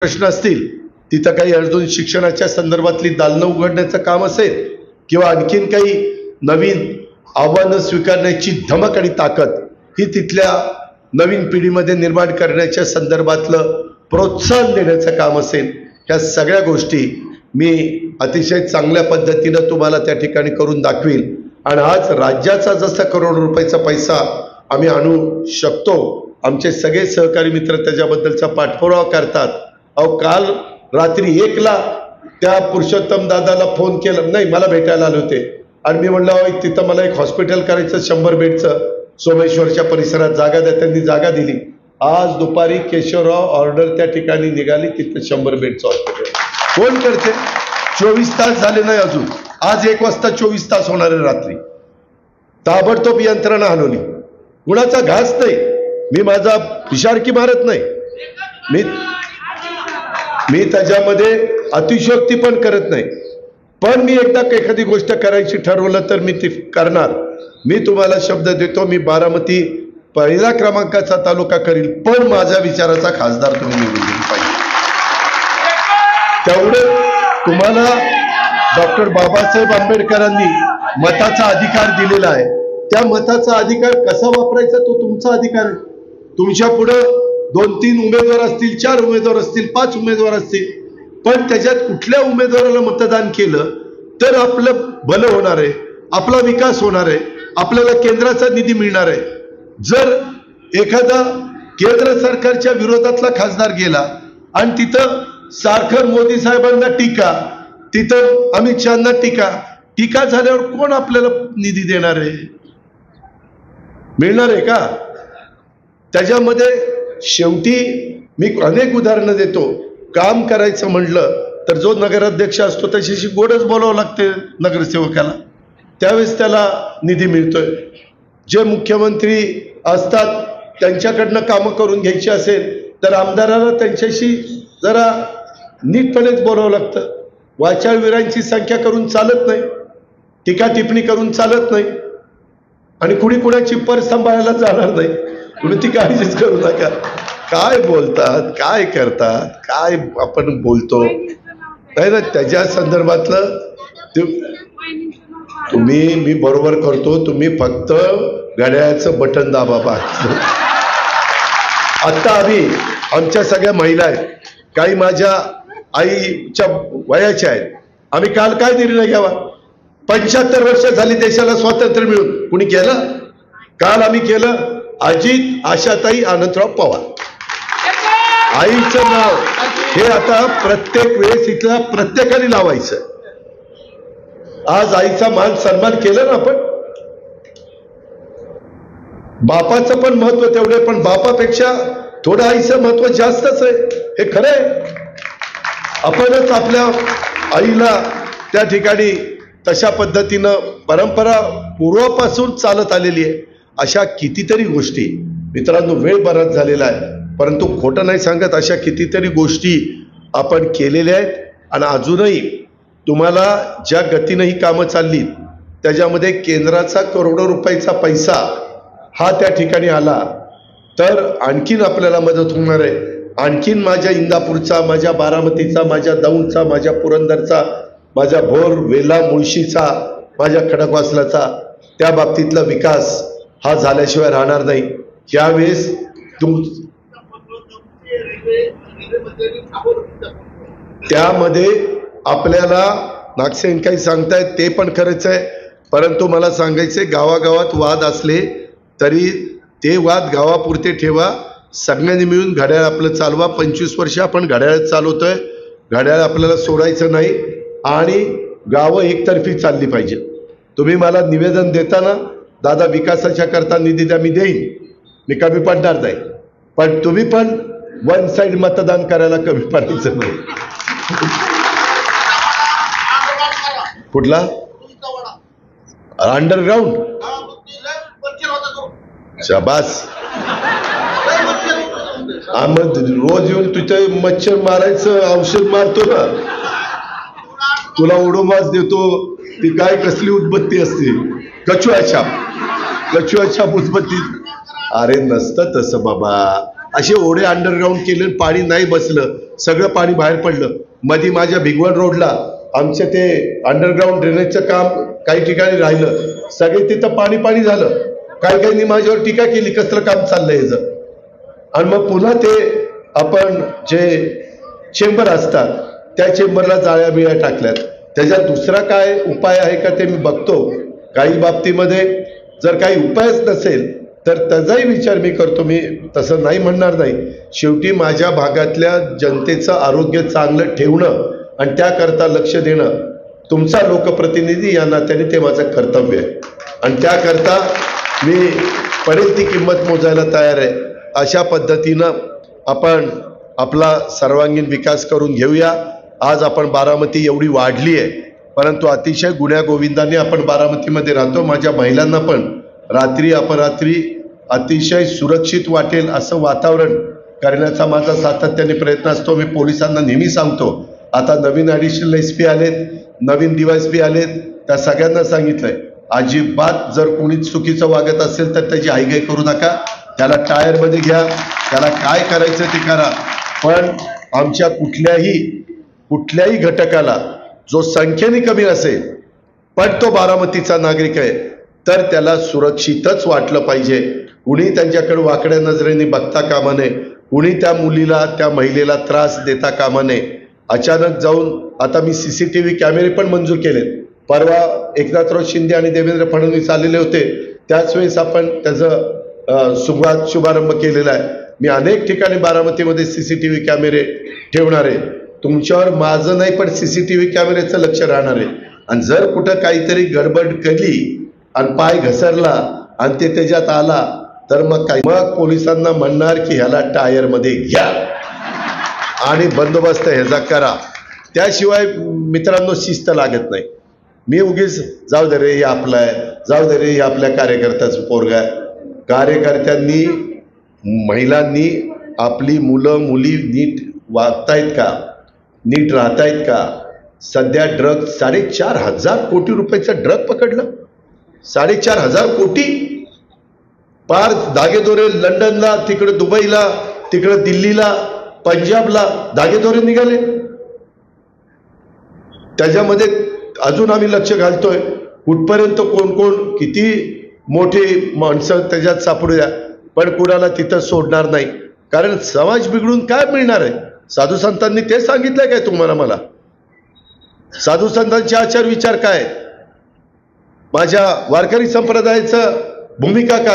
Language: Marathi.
प्रश्न असतील, तिथं काही अजून शिक्षणाच्या संदर्भातली दालनं उघडण्याचं काम असेल किंवा आणखीन काही नवीन आव्हानं स्वीकारण्याची धमक आणि ताकद ही तिथल्या नवीन पिढीमध्ये निर्माण करण्याच्या संदर्भातलं प्रोत्साहन देण्याचं काम असेल, ह्या सगळ्या गोष्टी मी अतिशय चांगल्या पद्धतीनं तुम्हाला त्या ठिकाणी करून दाखवील। आणि आज राज्याचा जसा करोडो रुपयाचा पैसा आम्ही आणू शकतो, आमचे सगळे सहकारी मित्र त्याच्याबद्दलचा पाठपुरावा करतात। अहो काल रात्री 1ला त्या पुरुषोत्तम दादाला फोन केला, नाही मला भेटायला आले होते आणि मी म्हणलं अहो तिथं मला एक हॉस्पिटल करायचं 100 बेडचं सोमेश्वरच्या परिसरात जागा द्या, त्यांनी जागा दिली। आज दुपारी केशवराव ऑर्डर त्या ठिकाणी निघाली, तिथं 100 बेडचं हॉस्पिटल कोण करते? 24 तास झाले नाही अजून, आज 1 वाजता 24 तास होणार आहे रात्री। ताबडतोब यंत्रणा हलवली, कुणाचा घास नाही, मी माझा पिशारकी मारत नाही, मी त्याच्यामध्ये अतिशयोक्ती पण करत नाही, पण मी एकदा एखादी गोष्ट करायची ठरवलं तर मी ती करणार। मी तुम्हाला शब्द देतो, मी बारामती पहिला क्रमांकाचा तालुका करील, पण माझ्या विचाराचा खासदार तुम्ही निवडून दिला पाहिजे। तेवढं तुम्हाला डॉक्टर बाबासाहेब आंबेडकरांनी मताचा अधिकार दिलेला आहे, त्या मताचा अधिकार कसा वापरायचा तो तुमचा अधिकार आहे। तुमच्या पुढे 2-3 उमेदवार असतील, 4 उमेदवार असतील, 5 उमेदवार असतील, पण त्याच्यात कुठल्या उमेदवाराला मतदान केलं तर आपलं भलं होणार आहे, आपला विकास होणार आहे, आपल्याला केंद्राचा निधी मिळणार आहे। जर एखादा केंद्र सरकारच्या विरोधातला खासदार गेला आणि तिथं सारखं मोदी साहेबांना टीका, तिथं अमित शहांना टीका झाल्यावर कोण आपल्याला निधी देणार आहे? मिळणार आहे का? त्याच्यामध्ये शेवटी मी अनेक उदाहरणं देतो, काम करायचं म्हटलं तर जो नगराध्यक्ष असतो त्याच्याशी गोडच बोलावं लागते नगरसेवकाला, त्यावेळेस त्याला निधी मिळतोय। जे मुख्यमंत्री असतात त्यांच्याकडनं कामं करून घ्यायची असेल तर आमदाराला त्यांच्याशी जरा नीटपणेच बोलावं लागतं। वाचाळवीरांची संख्या करून चालत नाही, टीका टिप्पणी करून चालत नाही, आणि कुणी कुणाची पर सांभाळायला जाणार नाही, तुम्ही ती काळजीच करू नका। काय बोलतात, काय करतात, काय आपण बोलतो नाही ना, त्याच्या संदर्भातलं मी बरोबर करतो, तुम्ही फक्त घड्याळाचं बटन दाबा बाकी। आता आमच्या सगळ्या महिला आहेत, काही माझ्या आईच्या वयाच्या आहेत, आम्ही काल काय निर्णय घ्यावा? 75 वर्ष झाली देशाला स्वातंत्र्य मिळून, कुणी केलं? काल आम्ही केलं, अजित आशाताई आनंदराव पवार, आईचं नाव हे आता प्रत्येक वेळेस इथला प्रत्येकाने लावायचं। आज आईचा मान सन्मान केलं ना आपण, बापाचं पण महत्व तेवढे, पण बापापेक्षा थोडं आईचं महत्व जास्तच आहे, हे खरं आहे। आपणच आपल्या आईला त्या ठिकाणी तशा पद्धतीनं परंपरा पूर्वापासून चालत आलेली आहे। अशा कितीतरी गोष्टी मित्रांनो, वेळ बराच झालेला आहे परंतु खोटं नाही सांगत, अशा कितीतरी गोष्टी आपण केलेल्या आहेत आणि अजूनही तुम्हाला ज्या गतीनं ही कामं चालली त्याच्यामध्ये केंद्राचा करोडो रुपयाचा पैसा हा त्या ठिकाणी आला तर आणखीन आपल्याला मदत होणार आहे। आणखीन माझ्या इंदापूरचा, माझ्या बारामतीचा, माझ्या दौंडचा, माझ्या पुरंदरचा, माझ्या भोर, वेला, मुळशीचा, माझ्या खडकवासलाचा त्या बाबतीतला विकास हा झाल्याशिवाय राहणार नाही। यावेळेस त्यामध्ये आपल्याला नागसेन काही सांगतायत ते पण खरंच आहे, परंतु मला सांगायचंय गावागावात वाद असले तरी ते वाद गावापुरते ठेवा, सगळ्यांनी मिळून घड्याळ आपलं चालवा। 25 वर्ष आपण घड्याळ चालवतोय, घड्याळ आपल्याला सोडायचं नाही आणि गावं एकतर्फी चालली पाहिजे। तुम्ही मला निवेदन देताना दादा विकासाच्या करता निधी द्या, मी देईन, मी कमी पडणार नाही, पण तुम्ही पण वन साइड मतदान करायला कमी पडायचं नाही। कुठला अंडरग्राउंड? शाबास, रोज येऊन तुझ्या मच्छर मारायचं औषध मारतो ना, तुला ओडोमास देतो, ती काय कसली उदबत्ती असते, कचुआ छाप उदबत्ती, अरे नसतं तसं बाबा, असे ओढे अंडरग्राऊंड केले, पाणी नाही बसलं, सगळं पाणी बाहेर पडलं. मध्ये माझ्या भिगवण रोडला आमचे ते अंडरग्राऊंड ड्रेनेजचं काम काही ठिकाणी राहिलं, सगळे तिथं पाणी पाणी झालं. काही काहींनी माझ्यावर टीका केली, कसलं काम चाललंय याचं. आणि मग पुन्हा ते आपण जे चेंबर असतात त्या चेंबरला जाळ्या बिळ्या टाकल्यात. त्याच्यात दुसरा काय उपाय आहे का ते मी बघतो. काही बाबतीमध्ये जर काही उपायच नसेल तर त्याचाही विचार मी करतो. मी तसं नाही म्हणणार नाही. शेवटी माझ्या भागातल्या जनतेचं आरोग्य चांगलं ठेवणं आणि त्याकरता लक्ष देणं तुमचा लोकप्रतिनिधी या नात्याने ते माझं कर्तव्य आहे. आणि त्याकरता मी पडेल ती किंमत मोजायला तयार आहे. अशा पद्धतीनं आपण आपला सर्वांगीण विकास करून घेऊया. आज आपण बारामती एवढी वाढली आहे, परंतु अतिशय गुण्यागोविंदाने आपण बारामतीमध्ये राहतो. माझ्या महिलांना पण रात्री अपरात्री अतिशय सुरक्षित वाटेल असं वातावरण करण्याचा माझा सातत्याने प्रयत्न असतो. मी पोलिसांना नेहमी सांगतो, आता नवीन ॲडिशनल SP आलेत, नवीन DYSP आलेत, त्या सगळ्यांना सांगितलंय अजिबात जर कोणी चुकीचं वागत असेल तर त्याची हायगाई करू नका. त्याला टायरमध्ये घ्या, त्याला काय करायचं ते करा. पण आमच्या कुठल्याही घटकाला जो संख्येने कमी असेल पण तो बारामतीचा नागरिक आहे तर त्याला सुरक्षितच वाटलं पाहिजे. कुणी त्यांच्याकडे वाकड्या नजरेने बघता कामा नये, कुणी त्या मुलीला त्या महिलेला त्रास देता कामा नये. अचानक जाऊन आता मी CCTV कॅमेरे पण मंजूर केलेत. परवा एकनाथराव शिंदे आणि देवेंद्र फडणवीस आलेले होते, त्याच वेळेस आपण त्याचं शुभारंभ केलेला आहे. मी अनेक ठिकाणी बारामतीमध्ये CCTV कॅमेरे ठेवणार आहे. तुमच्यावर माझं नाही पण CCTV कॅमेऱ्याचं लक्ष राहणार आहे. आणि जर कुठं काहीतरी गडबड केली आणि पाय घसरला आणि ते त्याच्यात आला तर मग पोलिसांना म्हणणार की ह्याला टायरमध्ये घ्या आणि बंदोबस्त ह्याचा करा. त्याशिवाय मित्रांनो शिस्त लागत नाही. मी उगीच जाऊ दे रे हे आपलं आहे, जाऊ दे रे हे आपल्या कार्यकर्त्याचं पोरगा आहे. कार्यकर्त्यांनी महिलांनी आपली मुलं मुली नीट वागतायत का, नीट राहतायत का. सध्या ड्रग 4,500 कोटी रुपयाचं ड्रग पकडलं. 4,500 कोटी पार धागेदोरे लंडनला, तिकडे दुबईला, तिकडे दिल्लीला, पंजाबला धागेदोरे निघाले. त्याच्यामध्ये अजून आम्ही लक्ष घालतोय कुठपर्यंत कोण कोण किती मोठी माणसं त्याच्यात सापडूया, पण कुणाला तिथं सोडणार नाही. कारण समाज बिघडून काय मिळणार आहे. साधू संतांनी ते सांगितलंय काय तुम्हाला? मला साधू संतांचे आचार विचार काय, माझ्या वारकरी संप्रदायाचं भूमिका काय?